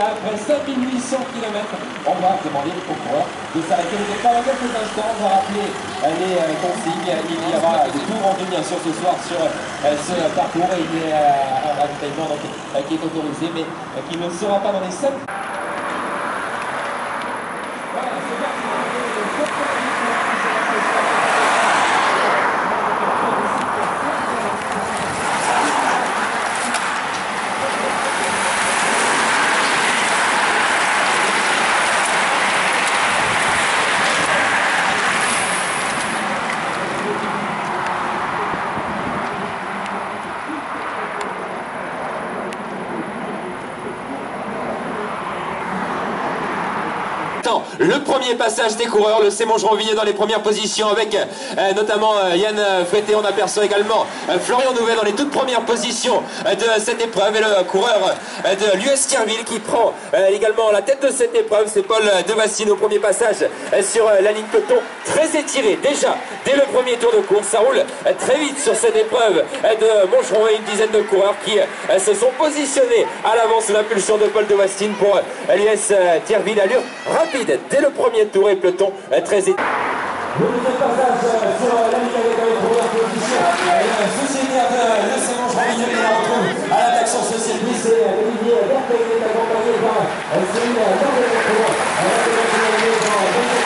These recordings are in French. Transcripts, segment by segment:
Après 5800 km, on va demander aux coureurs de s'arrêter au départ à quelques instants. On va rappeler les consignes. Il y aura des tours en bien sûr ce soir sur ce parcours et il y a un ravitaillement qui est autorisé mais qui ne sera pas dans les 7. Le premier passage des coureurs, le Sémongeron-Villiers dans les premières positions avec notamment Yann Fouetté. On aperçoit également Florian Nouvet dans les toutes premières positions de cette épreuve et le coureur de l'US Kerville qui prend également la tête de cette épreuve. C'est Paul Devassine au premier passage sur la ligne peloton, très étiré déjà dès le premier tour de course. Ça roule très vite sur cette épreuve de Mongeron et une dizaine de coureurs qui se sont positionnés à l'avant sous l'impulsion de Paul Devassine pour l'US Kerville. Allure rapide dès le premier tour et peloton très étiré. Le deuxième passage sur la ligne avec la première position. Sociétaire de le Sémongeron-Villiers qui la retrouve à l'attaque sur ce circuit. C'est Olivier Berthet qui est accompagné par Céline Dardelacroix. À la deuxième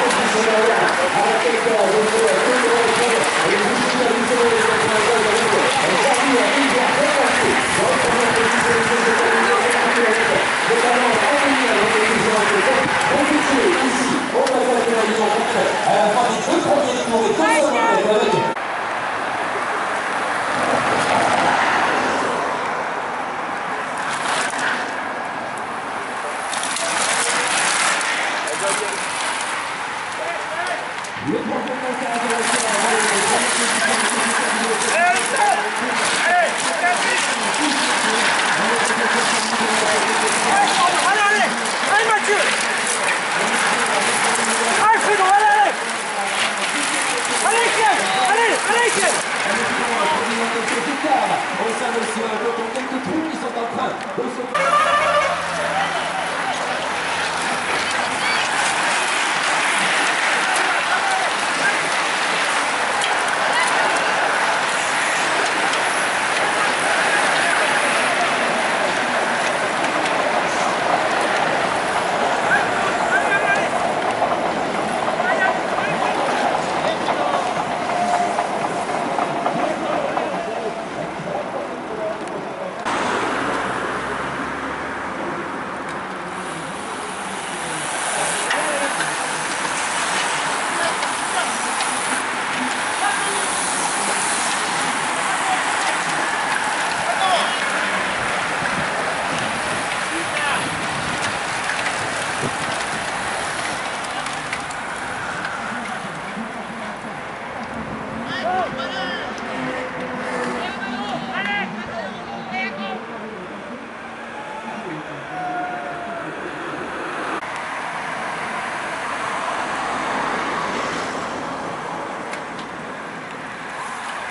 position derrière, à la tête de à la fin des deux premiers tours et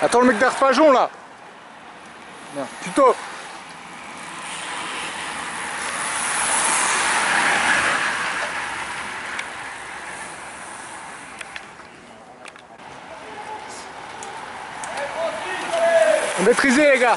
Attends le mec d'Arpajon là. Merde, plutôt. Maîtrisez les gars.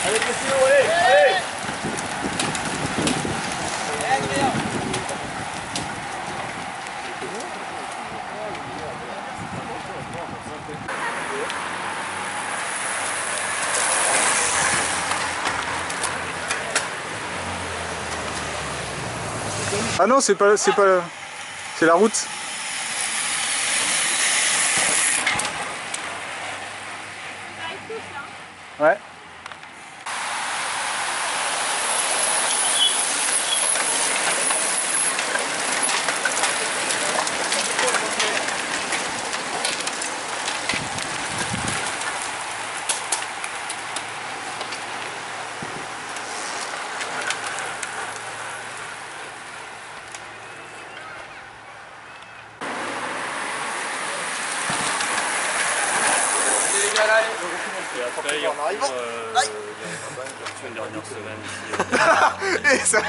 Allez, Christine, allez. Ah non, c'est la route. Ouais. Et après, il y a une dernière semaine ici. Et ça.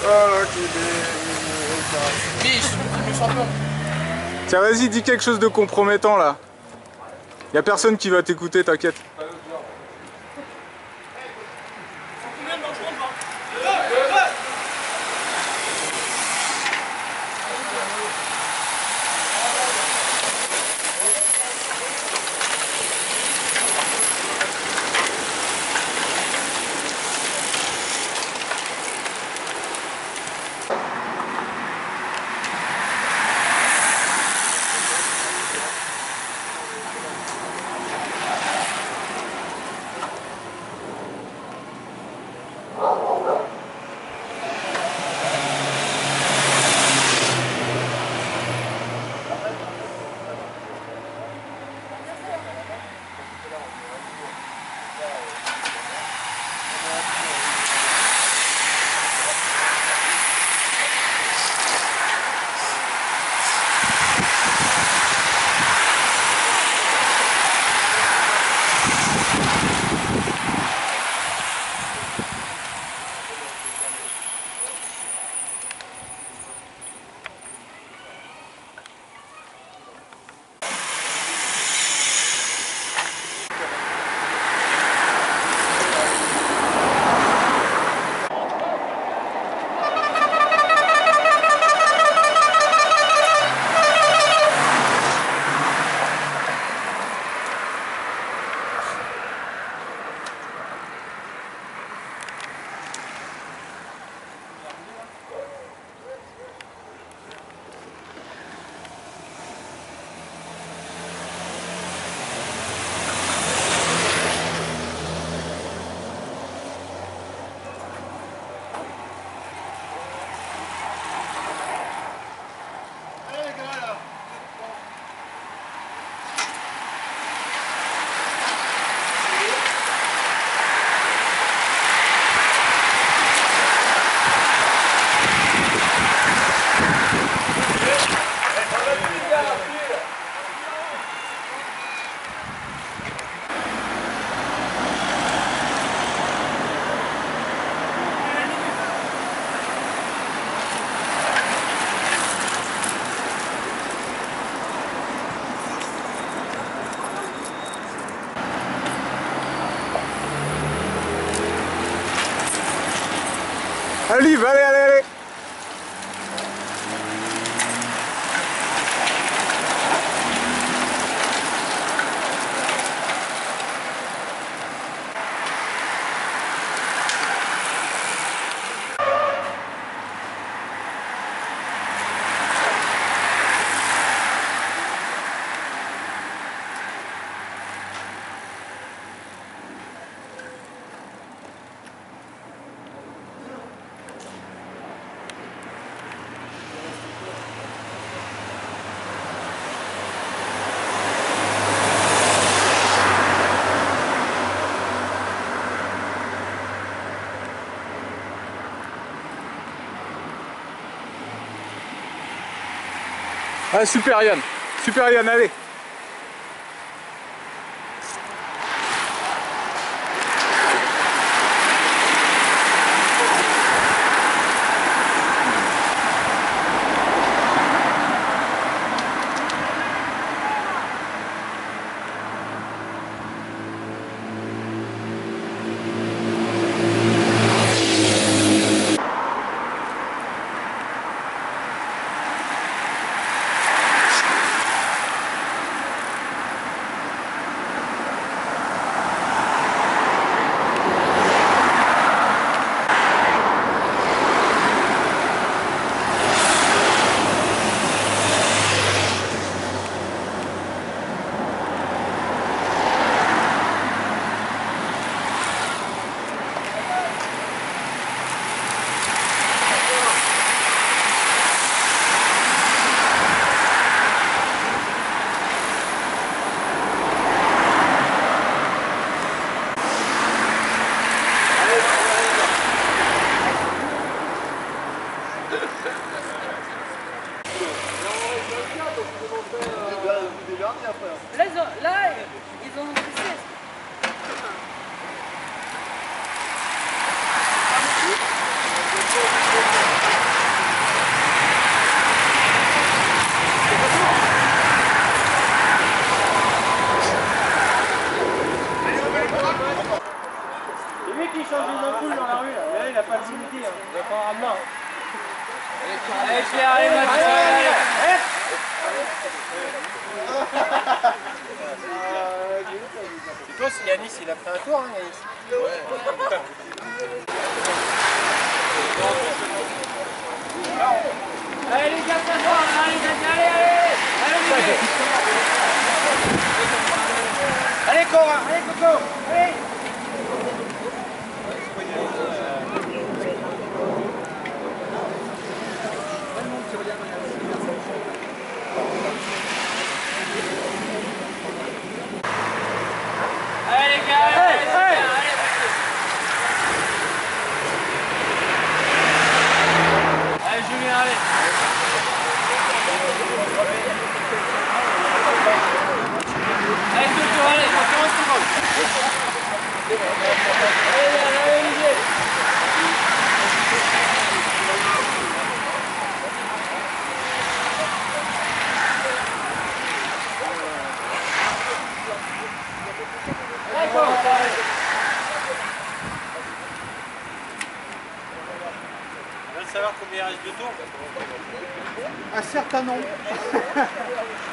Oh l'enculé. Tiens, vas-y, dis quelque chose de compromettant là. Y a personne qui va t'écouter, t'inquiète. Allez, allez, allez, allez. Ah, super Yann, allez. lâche-les, allez, Max, allez. C'est toi, si Yanis, il a pris un tour, hein, Yanis. Allez les gars, ça va, allez, allez. Allez, Cora, allez, Coco, allez. Allez les gars, allez. Allez Julien, allez. Allez Toto, allez, 15 secondes. Allez Olivier. On veut savoir combien il reste de tours. Un certain nombre.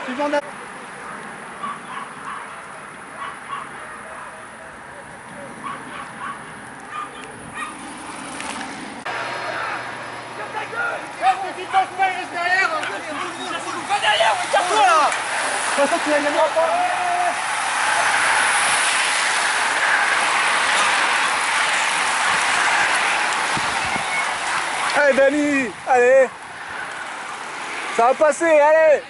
Tu m'en as... Allez Dani, allez. Ça va passer, allez.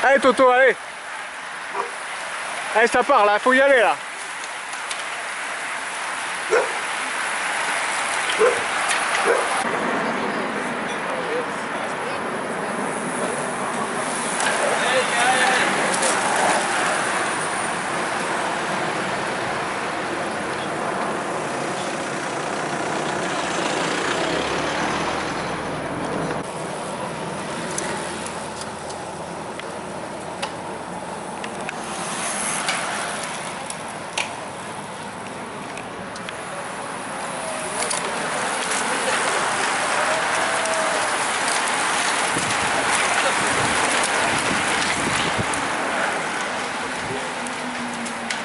Allez Toto, allez. Allez, ça part là, faut y aller là.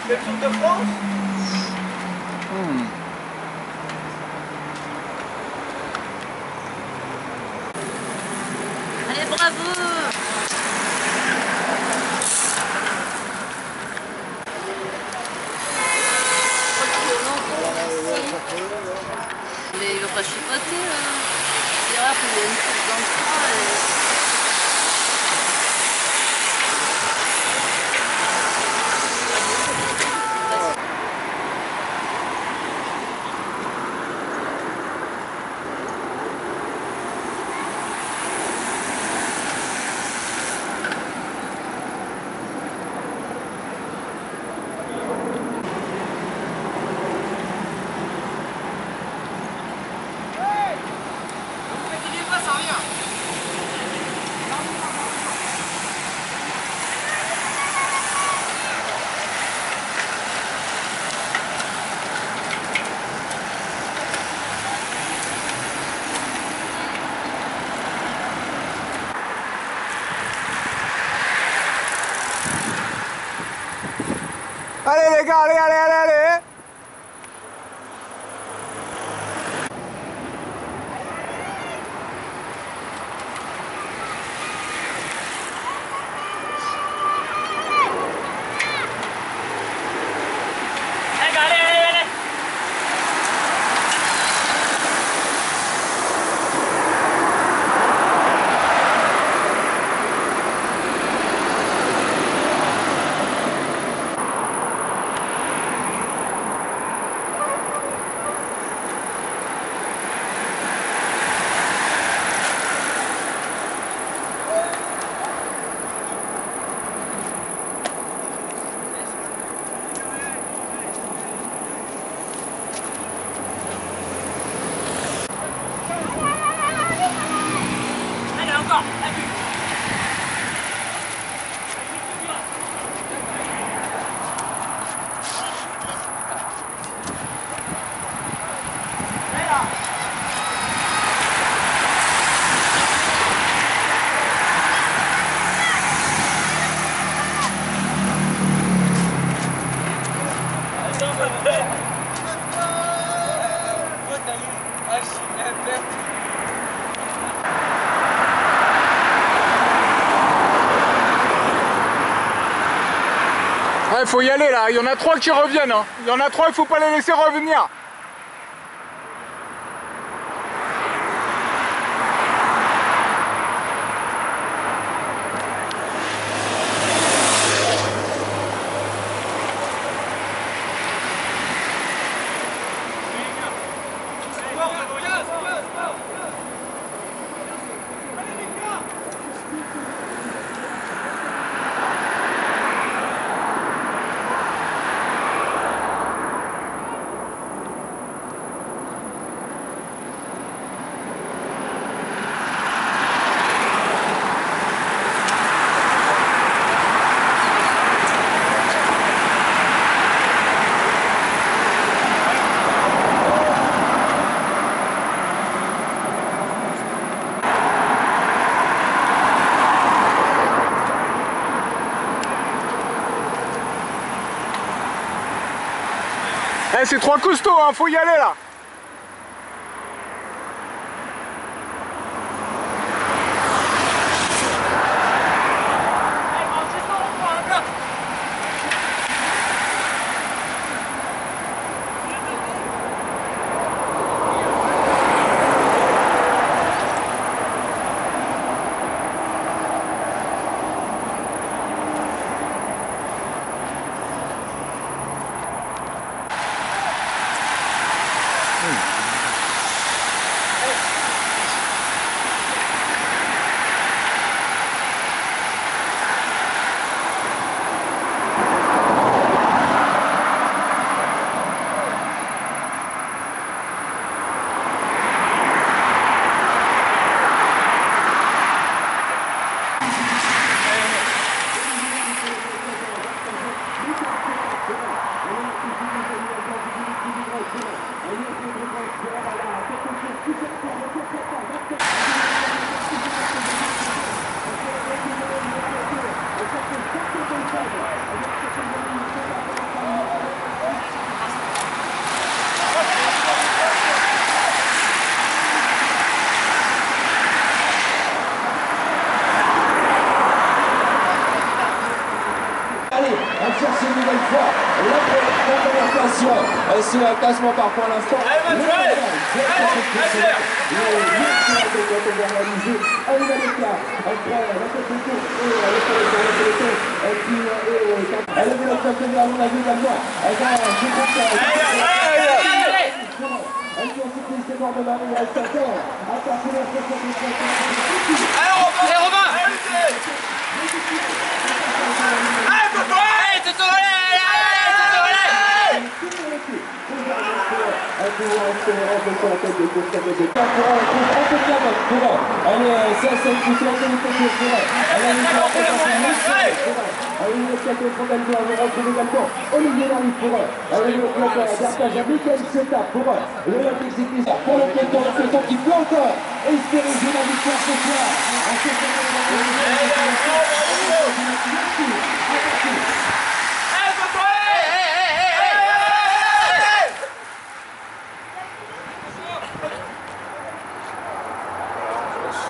Le Tour de France. Allez, bravo! Mais il va pas chipoter là. Il dira qu'il y a une coupe dans le froid et... gars, allez, allez, allez, allez. Ouais, faut y aller là, il y en a 3 qui reviennent, hein. Il y en a 3, il faut pas les laisser revenir. Eh, c'est 3 costauds, hein, faut y aller là. C'est un classement par point à l'instant.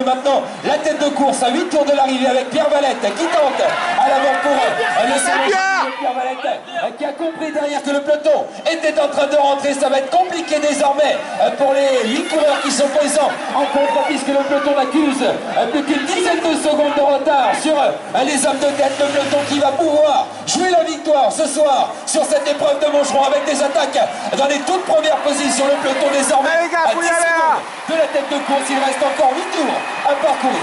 Maintenant, la tête de course à 8 tours de l'arrivée avec Pierre Valette qui tente à l'avant pour le séjour de Pierre Valette qui a compris derrière que le peloton était en train de rentrer. Ça va être compliqué désormais pour les 8 coureurs qui sont présents en contre puisque le peloton n'accuse plus qu'une dizaine de secondes de retard sur les hommes de tête. Le peloton qui va pouvoir jouer la victoire ce soir sur cette épreuve de Montgeron avec des attaques dans les toutes premières positions. Le peloton désormais à 10 secondes de la tête de course. Il reste encore 8 tours à parcourir.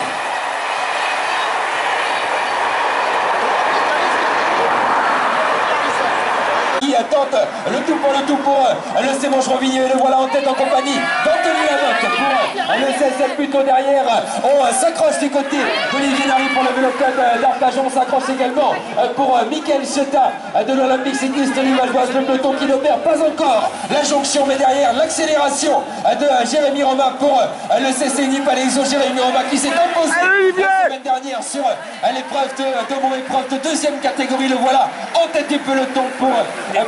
Qui tente le tout pour le C'est Montgeron Vigneux, et le voilà en tête en compagnie d'Anthony Lamotte pour le CSL. Plutôt derrière, on s'accroche du côté d'Olivier Nari pour le vélo club d'Arpajon. On s'accroche également pour Mickaël Cheta de l'Olympique cycliste livalloise. Le peloton qui n'opère pas encore la jonction, mais derrière l'accélération de Jérémy Romain pour le CC Nipalaiso. Jérémy Romain qui s'est imposé la semaine dernière sur l'épreuve de mon épreuve de deuxième catégorie. Le voilà en tête du peloton pour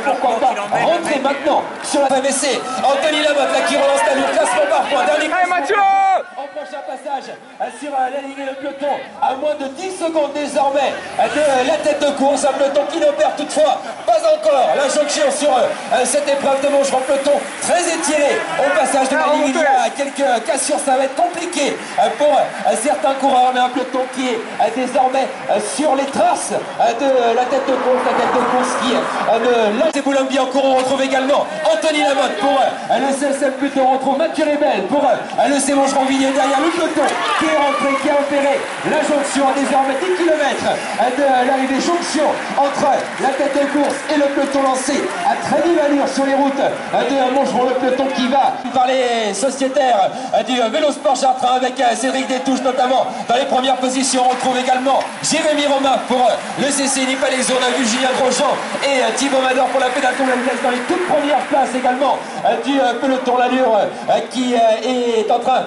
pourquoi pas rentrer maintenant sur la MSC. Anthony Lamotte là, qui relance la lutte, classement par points. Dernier en prochain passage sur la ligne, le peloton à moins de 10 secondes désormais de la tête de course. Un peloton qui n'opère toutefois pas encore la jonction sur cette épreuve de Montgeron. Peloton très étiré au passage de la ligne. Il y a quelques cassures, ça va être compliqué pour certains coureurs, mais un peloton qui est désormais sur les traces de la tête de course. La tête de course qui c'est Boulogne-Billancourt. On retrouve également Anthony Lamotte pour le CSM. Plutôt on retrouve Mathieu Rebel pour le C'est Montgeron Vigneux. Derrière le peloton qui est rentré, qui a opéré la jonction à désormais 10 km de l'arrivée. Jonction entre la tête de course et le peloton lancé à très vive allure sur les routes de Montgeron. Le peloton qui va par les sociétaires du vélo sport Chartrain avec Cédric Détouche notamment dans les premières positions. On retrouve également Jérémy Romain pour le CC Nipalaiso. On a vu Julien Grosjean et Thibaut Mador pour la pédale de la vitesse dans les toutes premières places également du peloton. L'allure qui est en train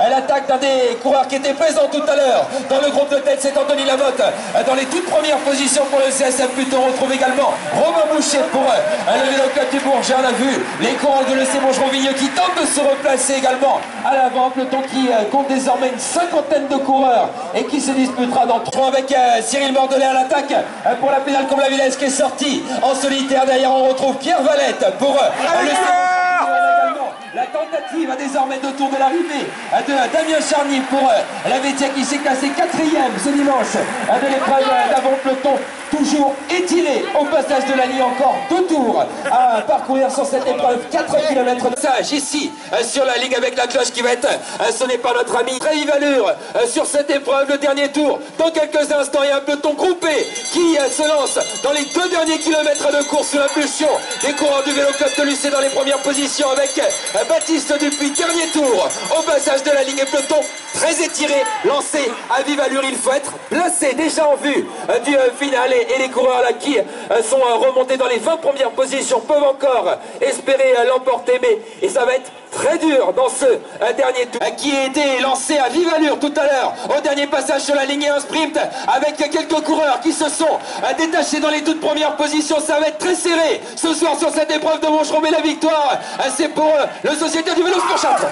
l'attaque d'un des coureurs qui était présent tout à l'heure dans le groupe de tête, c'est Anthony Lamotte dans les toutes premières positions pour le CSM. Plutôt on retrouve également Romain Boucher pour le vélo club du Bourget. On a vu les coureurs de le C'est Montgeron Vigneux qui tentent de se replacer également à l'avant. Peloton qui compte désormais une cinquantaine de coureurs et qui se disputera dans 3 avec Cyril Bordelais à l'attaque pour la pédale comme la Villesse qui est sortie en solitaire. Derrière on retrouve Pierre Valette pour le C'est Montgeron Vigneux. La tentative désormais de tour de l'arrivée de Damien Charny pour la Vétia qui s'est classé 4e ce dimanche de l'épreuve d'avant. Peloton toujours étiré au passage de la ligne. Encore 2 tours à parcourir sur cette épreuve, 4 km de passage ici sur la ligne avec la cloche qui va être sonnée par notre ami. Très vive allure sur cette épreuve, le dernier tour dans quelques instants. Il y a un peloton groupé qui se lance dans les 2 derniers kilomètres de course sous l'impulsion des coureurs du vélo club de Lucé dans les premières positions avec Baptiste Dupuis. Dernier tour au passage de la ligne et peloton très étiré, lancé à vive allure. Il faut être placé déjà en vue du final et les coureurs là qui sont remontés dans les 20 premières positions peuvent encore espérer l'emporter, mais et ça va être très dur dans ce dernier tour qui a été lancé à vive allure tout à l'heure au dernier passage sur la ligne et un sprint avec quelques coureurs qui se sont détachés dans les toutes premières positions. Ça va être très serré ce soir sur cette épreuve de Montgeron, mais la victoire c'est pour le Sociétaire du Vélo Sport Chartrain.